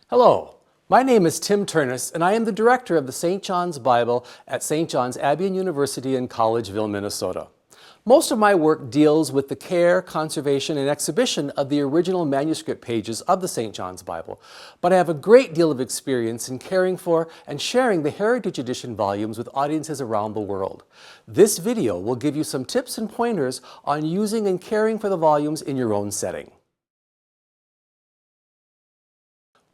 Hello, my name is Tim Ternes, and I am the director of the St. John's Bible at St. John's Abbey University in Collegeville, Minnesota. Most of my work deals with the care, conservation, and exhibition of the original manuscript pages of the St. John's Bible, but I have a great deal of experience in caring for and sharing the Heritage Edition volumes with audiences around the world. This video will give you some tips and pointers on using and caring for the volumes in your own setting.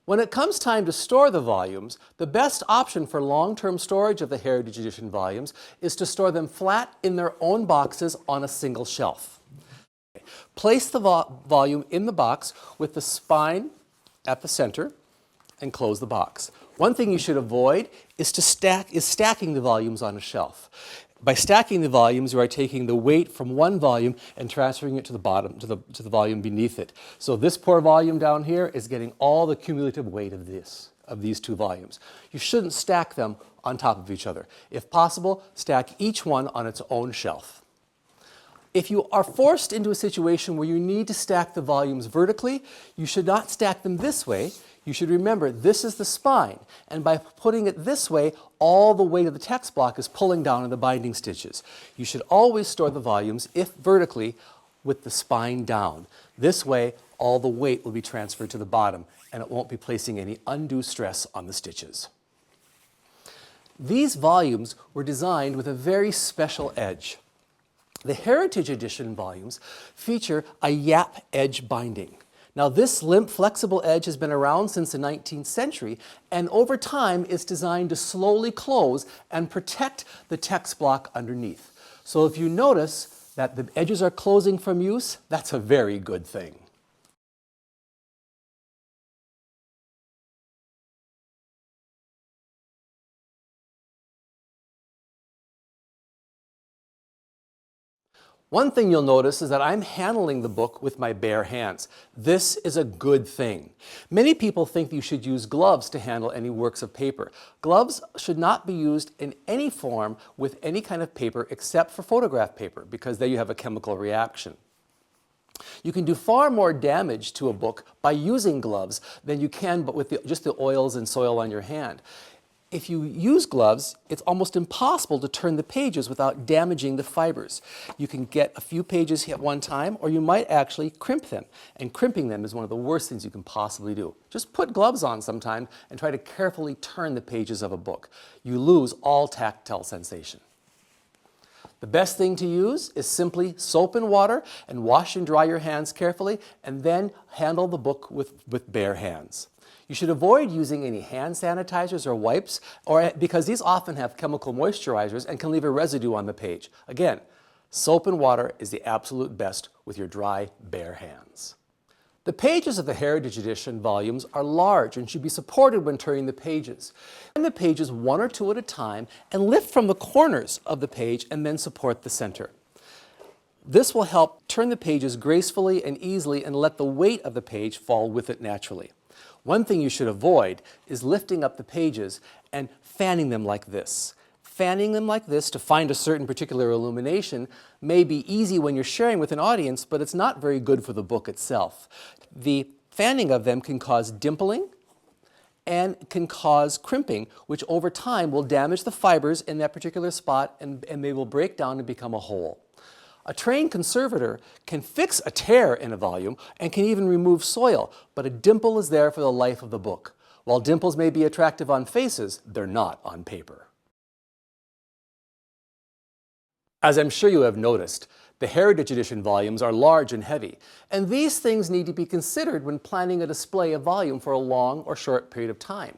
When it comes time to store the volumes, the best option for long-term storage of the Heritage Edition volumes is to store them flat in their own boxes on a single shelf. Place the volume in the box with the spine at the center and close the box. One thing you should avoid is stacking the volumes on a shelf. By stacking the volumes, you are taking the weight from one volume and transferring it to the bottom, to the volume beneath it. So this poor volume down here is getting all the cumulative weight of these two volumes. You shouldn't stack them on top of each other. If possible, stack each one on its own shelf. If you are forced into a situation where you need to stack the volumes vertically, you should not stack them this way. You should remember this is the spine, and by putting it this way, all the weight of the text block is pulling down on the binding stitches. You should always store the volumes, if vertically, with the spine down. This way, all the weight will be transferred to the bottom, and it won't be placing any undue stress on the stitches. These volumes were designed with a very special edge. The Heritage Edition volumes feature a yap edge binding. Now this limp, flexible edge has been around since the 19th century, and over time it's designed to slowly close and protect the text block underneath. So if you notice that the edges are closing from use, that's a very good thing. One thing you'll notice is that I'm handling the book with my bare hands. This is a good thing. Many people think you should use gloves to handle any works of paper. Gloves should not be used in any form with any kind of paper except for photograph paper, because there you have a chemical reaction. You can do far more damage to a book by using gloves than you can but with just the oils and soil on your hand. If you use gloves, it's almost impossible to turn the pages without damaging the fibers. You can get a few pages at one time, or you might actually crimp them. And crimping them is one of the worst things you can possibly do. Just put gloves on sometime and try to carefully turn the pages of a book. You lose all tactile sensation. The best thing to use is simply soap and water, and wash and dry your hands carefully, and then handle the book with bare hands. You should avoid using any hand sanitizers or wipes, because these often have chemical moisturizers and can leave a residue on the page. Again, soap and water is the absolute best with your dry, bare hands. The pages of the Heritage Edition volumes are large and should be supported when turning the pages. Turn the pages one or two at a time and lift from the corners of the page and then support the center. This will help turn the pages gracefully and easily and let the weight of the page fall with it naturally. One thing you should avoid is lifting up the pages and fanning them like this. Fanning them like this to find a certain particular illumination may be easy when you're sharing with an audience, but it's not very good for the book itself. The fanning of them can cause dimpling and can cause crimping, which over time will damage the fibers in that particular spot, and they will break down and become a hole. A trained conservator can fix a tear in a volume and can even remove soil, but a dimple is there for the life of the book. While dimples may be attractive on faces, they're not on paper. As I'm sure you have noticed, the Heritage Edition volumes are large and heavy, and these things need to be considered when planning a display of volume for a long or short period of time.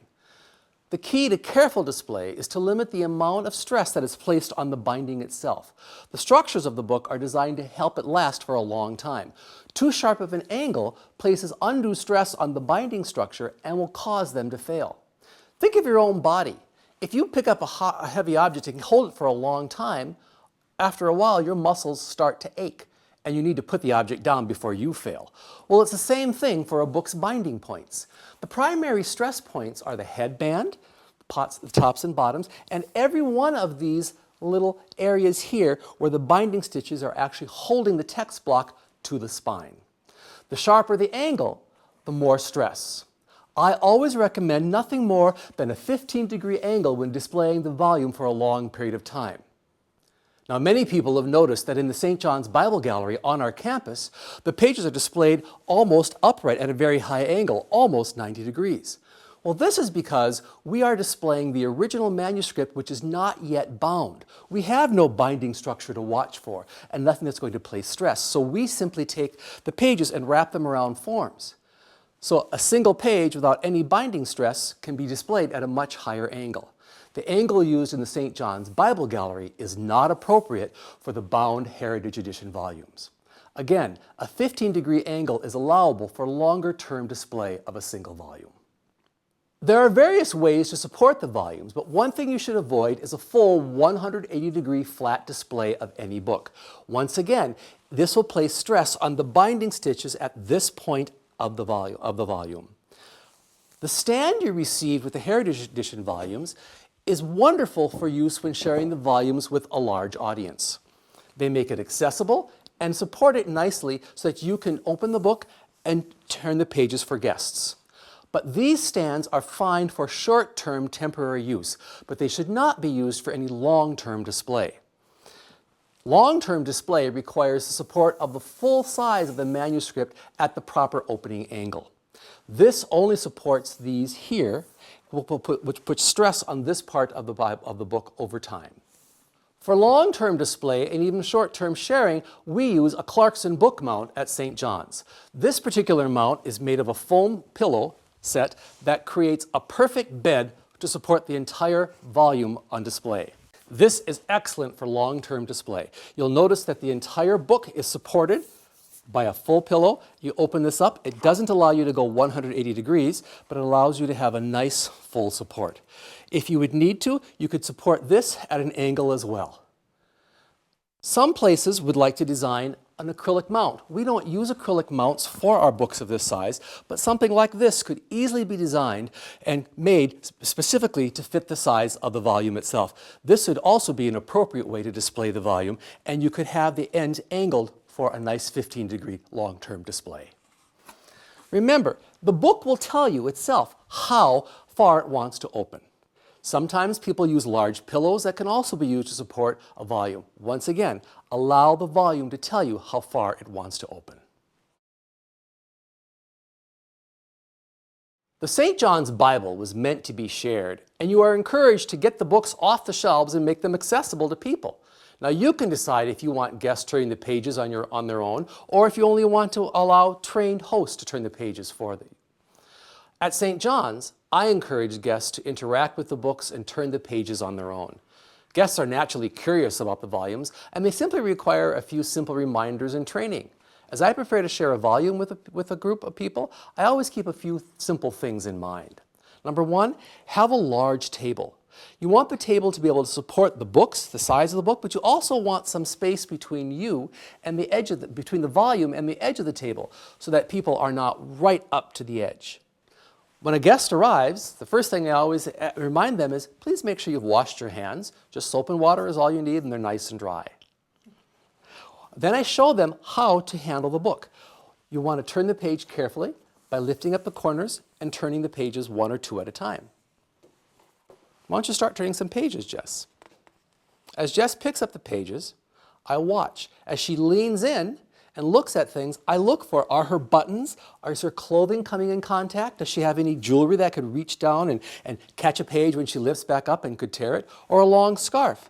The key to careful display is to limit the amount of stress that is placed on the binding itself. The structures of the book are designed to help it last for a long time. Too sharp of an angle places undue stress on the binding structure and will cause them to fail. Think of your own body. If you pick up a heavy object and hold it for a long time, after a while your muscles start to ache, and you need to put the object down before you fail. Well, it's the same thing for a book's binding points. The primary stress points are the headband, the tops and bottoms, and every one of these little areas here where the binding stitches are actually holding the text block to the spine. The sharper the angle, the more stress. I always recommend nothing more than a 15-degree angle when displaying the volume for a long period of time. Now, many people have noticed that in the St. John's Bible Gallery on our campus, the pages are displayed almost upright at a very high angle, almost 90 degrees. Well, this is because we are displaying the original manuscript, which is not yet bound. We have no binding structure to watch for and nothing that's going to place stress. So we simply take the pages and wrap them around forms. So a single page without any binding stress can be displayed at a much higher angle. The angle used in the St. John's Bible Gallery is not appropriate for the bound Heritage Edition volumes. Again, a 15-degree angle is allowable for longer-term display of a single volume. There are various ways to support the volumes, but one thing you should avoid is a full 180-degree flat display of any book. Once again, this will place stress on the binding stitches at this point of the volume. The stand you received with the Heritage Edition volumes is wonderful for use when sharing the volumes with a large audience. They make it accessible and support it nicely so that you can open the book and turn the pages for guests. But these stands are fine for short-term temporary use, but they should not be used for any long-term display. Long-term display requires the support of the full size of the manuscript at the proper opening angle. This only supports these here, which puts stress on this part of the book over time. For long-term display and even short-term sharing, we use a Clarkson book mount at St. John's. This particular mount is made of a foam pillow set that creates a perfect bed to support the entire volume on display. This is excellent for long-term display. You'll notice that the entire book is supported by a full pillow. You open this up, it doesn't allow you to go 180 degrees, but it allows you to have a nice full support. If you would need to, you could support this at an angle as well. Some places would like to design an acrylic mount. We don't use acrylic mounts for our books of this size, but something like this could easily be designed and made specifically to fit the size of the volume itself. This would also be an appropriate way to display the volume, and you could have the ends angled for a nice 15-degree long-term display. Remember, the book will tell you itself how far it wants to open. Sometimes people use large pillows that can also be used to support a volume. Once again, allow the volume to tell you how far it wants to open. The St. John's Bible was meant to be shared, and you are encouraged to get the books off the shelves and make them accessible to people. Now you can decide if you want guests turning the pages on their own, or if you only want to allow trained hosts to turn the pages for you. At St. John's, I encourage guests to interact with the books and turn the pages on their own. Guests are naturally curious about the volumes, and they simply require a few simple reminders and training. As I prepare to share a volume with a group of people, I always keep a few simple things in mind. Number one, have a large table. You want the table to be able to support the books, the size of the book, but you also want some space between you and the edge of between the volume and the edge of the table so that people are not right up to the edge. When a guest arrives, the first thing I always remind them is, please make sure you've washed your hands. Just soap and water is all you need, and they're nice and dry. Then I show them how to handle the book. You want to turn the page carefully by lifting up the corners and turning the pages one or two at a time. Why don't you start turning some pages, Jess? As Jess picks up the pages, I watch. As she leans in and looks at things, I look for, are her buttons, is her clothing coming in contact? Does she have any jewelry that could reach down and catch a page when she lifts back up and could tear it? Or a long scarf?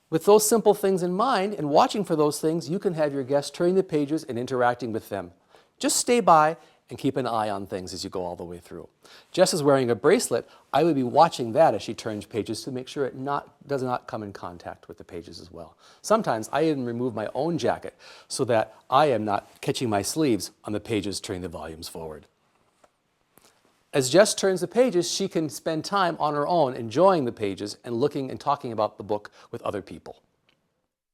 With those simple things in mind and watching for those things, you can have your guests turning the pages and interacting with them. Just stay by and keep an eye on things as you go all the way through. Jess is wearing a bracelet. I would be watching that as she turns pages to make sure it does not come in contact with the pages as well. Sometimes I even remove my own jacket so that I am not catching my sleeves on the pages turning the volumes forward. As Jess turns the pages, she can spend time on her own enjoying the pages and looking and talking about the book with other people.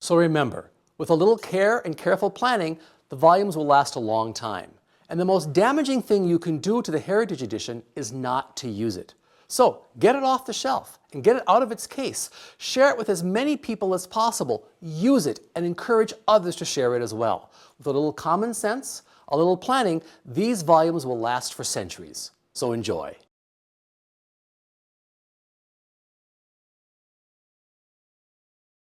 So remember, with a little care and careful planning, the volumes will last a long time. And the most damaging thing you can do to the Heritage Edition is not to use it. So get it off the shelf and get it out of its case. Share it with as many people as possible. Use it and encourage others to share it as well. With a little common sense, a little planning, these volumes will last for centuries. So enjoy.